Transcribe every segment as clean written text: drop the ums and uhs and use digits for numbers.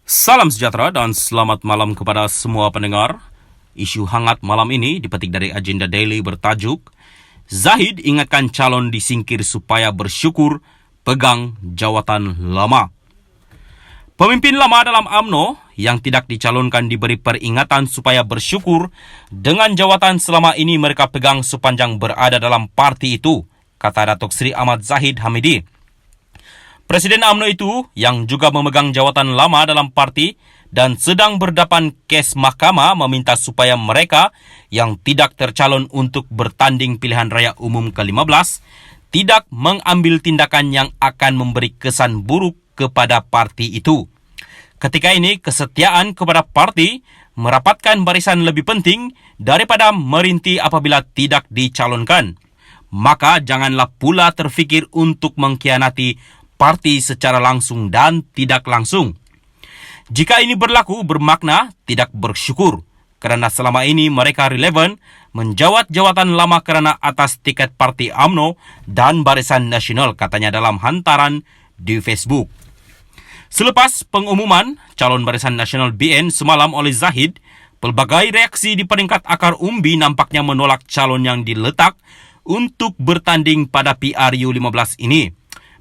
Salam sejahtera dan selamat malam kepada semua pendengar. Isu hangat malam ini dipetik dari agenda daily bertajuk Zahid ingatkan calon disingkir supaya bersyukur pegang jawatan lama. Pemimpin lama dalam UMNO yang tidak dicalonkan diberi peringatan supaya bersyukur dengan jawatan selama ini mereka pegang sepanjang berada dalam parti itu, kata Datuk Seri Ahmad Zahid Hamidi. Presiden UMNO itu yang juga memegang jawatan lama dalam parti dan sedang berdepan kes mahkamah meminta supaya mereka yang tidak tercalon untuk bertanding pilihan raya umum ke-15 tidak mengambil tindakan yang akan memberi kesan buruk kepada parti itu. Ketika ini, kesetiaan kepada parti merapatkan barisan lebih penting daripada merintih apabila tidak dicalonkan. Maka janganlah pula terfikir untuk mengkhianati parti secara langsung dan tidak langsung. Jika ini berlaku, bermakna tidak bersyukur kerana selama ini mereka relevan menjawat jawatan lama kerana atas tiket parti UMNO dan Barisan Nasional, katanya dalam hantaran di Facebook. Selepas pengumuman calon Barisan Nasional BN semalam oleh Zahid, pelbagai reaksi di peringkat akar umbi nampaknya menolak calon yang diletak untuk bertanding pada PRU 15 ini.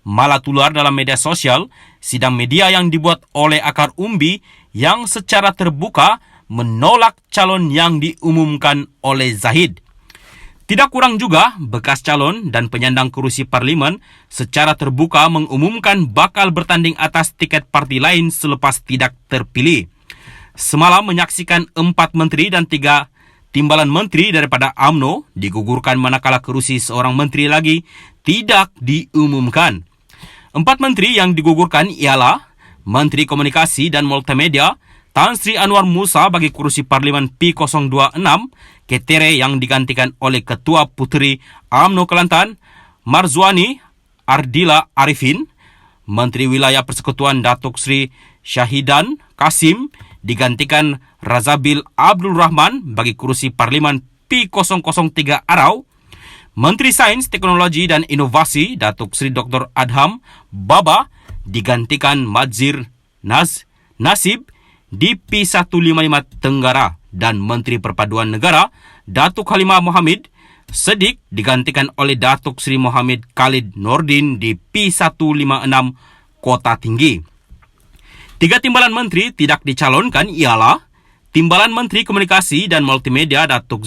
Malah tular dalam media sosial, sidang media yang dibuat oleh akar umbi yang secara terbuka menolak calon yang diumumkan oleh Zahid. Tidak kurang juga, bekas calon dan penyandang kerusi parlimen secara terbuka mengumumkan bakal bertanding atas tiket parti lain selepas tidak terpilih. Semalam menyaksikan 4 menteri dan 3 timbalan menteri daripada UMNO digugurkan manakala kerusi seorang menteri lagi tidak diumumkan. 4 menteri yang digugurkan ialah Menteri Komunikasi dan Multimedia Tan Sri Anwar Musa bagi kerusi Parlimen P026, Ketere yang digantikan oleh Ketua Puteri UMNO Kelantan Marzwani Ardila Arifin. Menteri Wilayah Persekutuan Datuk Sri Syahidan Kasim digantikan Razabil Abdul Rahman bagi kerusi Parlimen P003 Arau. Menteri Sains, Teknologi dan Inovasi Datuk Sri Dr. Adham Baba digantikan Madzir Nasib di P155 Tenggara, dan Menteri Perpaduan Negara Datuk Halimah Mohamid Sedik digantikan oleh Datuk Sri Mohamid Khalid Nordin di P156 Kota Tinggi. 3 timbalan menteri tidak dicalonkan ialah Timbalan Menteri Komunikasi dan Multimedia Datuk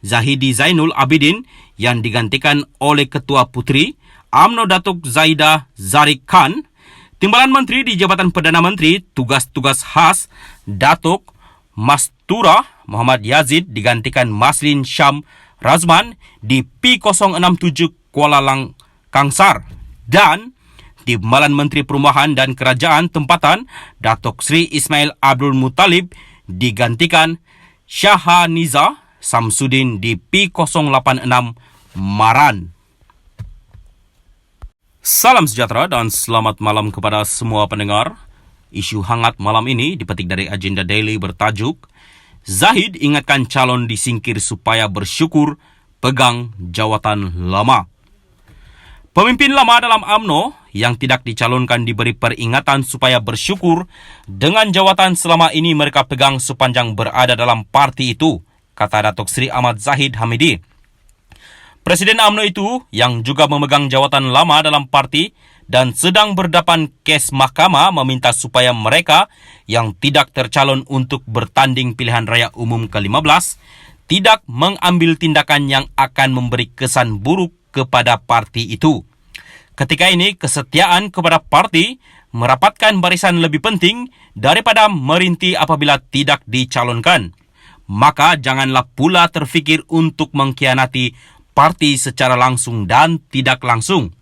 Zahidi Zainul Abidin yang digantikan oleh Ketua Puteri UMNO Datuk Zaidah Zarik Khan. Timbalan Menteri di Jabatan Perdana Menteri Tugas-Tugas Khas Datuk Mastura Muhammad Yazid digantikan Maslin Syam Razman di P067 Kuala Kangsar, dan Timbalan Menteri Perumahan dan Kerajaan Tempatan Datuk Sri Ismail Abdul Muttalib digantikan Syahaniza Samsudin di P086 Maran. Salam sejahtera dan selamat malam kepada semua pendengar. Isu hangat malam ini dipetik dari agenda daily bertajuk Zahid ingatkan calon disingkir supaya bersyukur pegang jawatan lama. Pemimpin lama dalam UMNO yang tidak dicalonkan diberi peringatan supaya bersyukur dengan jawatan selama ini mereka pegang sepanjang berada dalam parti itu, kata Datuk Seri Ahmad Zahid Hamidi. Presiden UMNO itu yang juga memegang jawatan lama dalam parti dan sedang berdepan kes mahkamah meminta supaya mereka yang tidak tercalon untuk bertanding pilihan raya umum ke-15 tidak mengambil tindakan yang akan memberi kesan buruk kepada parti itu. Ketika ini, kesetiaan kepada parti merapatkan barisan lebih penting daripada merintih apabila tidak dicalonkan. Maka janganlah pula terfikir untuk mengkhianati parti secara langsung dan tidak langsung.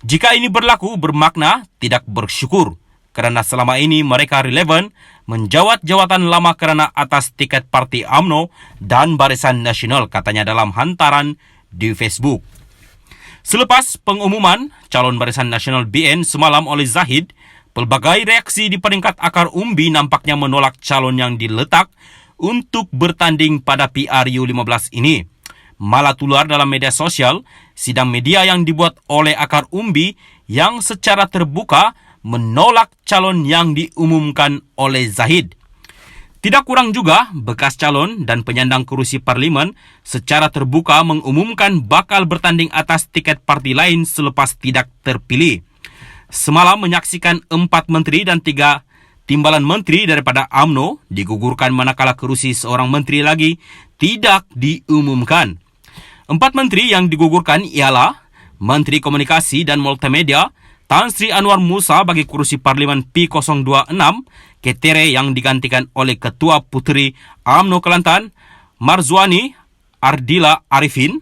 Jika ini berlaku, bermakna tidak bersyukur kerana selama ini mereka relevan menjawat jawatan lama kerana atas tiket parti UMNO dan Barisan Nasional, katanya dalam hantaran di Facebook. Selepas pengumuman calon Barisan Nasional BN semalam oleh Zahid, pelbagai reaksi di peringkat akar umbi nampaknya menolak calon yang diletak untuk bertanding pada PRU 15 ini. Malah tular dalam media sosial, sidang media yang dibuat oleh akar umbi yang secara terbuka menolak calon yang diumumkan oleh Zahid. Tidak kurang juga, bekas calon dan penyandang kerusi parlimen secara terbuka mengumumkan bakal bertanding atas tiket parti lain selepas tidak terpilih. Semalam menyaksikan 4 menteri dan 3 timbalan menteri daripada UMNO digugurkan manakala kerusi seorang menteri lagi tidak diumumkan. 4 menteri yang digugurkan ialah Menteri Komunikasi dan Multimedia Tan Sri Anwar Musa bagi kerusi Parlimen P026, Ketere yang digantikan oleh Ketua Puteri UMNO Kelantan, Marzwani Ardila Arifin.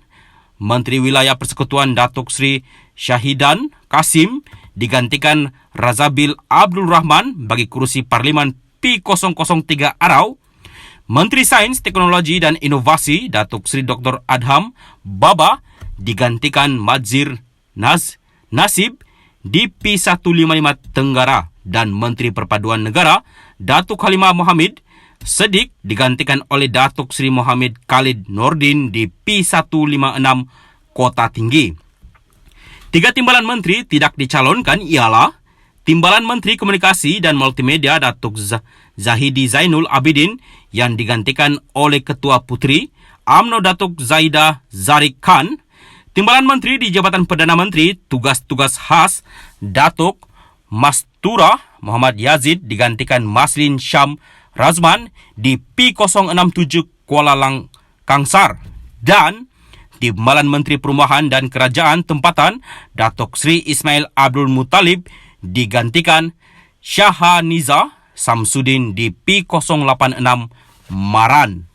Menteri Wilayah Persekutuan Datuk Sri Syahidan Kasim digantikan Razabil Abdul Rahman bagi kerusi Parlimen P003 Arau. Menteri Sains, Teknologi dan Inovasi Datuk Sri Dr. Adham Baba digantikan Madzir Nasib di P155 Tenggara, dan Menteri Perpaduan Negara Datuk Halimah Mohamid Sedik digantikan oleh Datuk Sri Mohammed Khalid Nordin di P156 Kota Tinggi. 3 timbalan menteri tidak dicalonkan ialah Timbalan Menteri Komunikasi dan Multimedia Datuk Zahidi Zainul Abidin yang digantikan oleh Ketua Puteri UMNO Datuk Zaidah Zarik Khan. Timbalan Menteri di Jabatan Perdana Menteri Tugas-Tugas Khas Datuk Mastura Muhammad Yazid digantikan Maslin Syam Razman di P067 Kuala Kangsar. Dan Timbalan Menteri Perumahan dan Kerajaan Tempatan Datuk Sri Ismail Abdul Muttalib digantikan Syahaniza Samsudin di P086 Maran.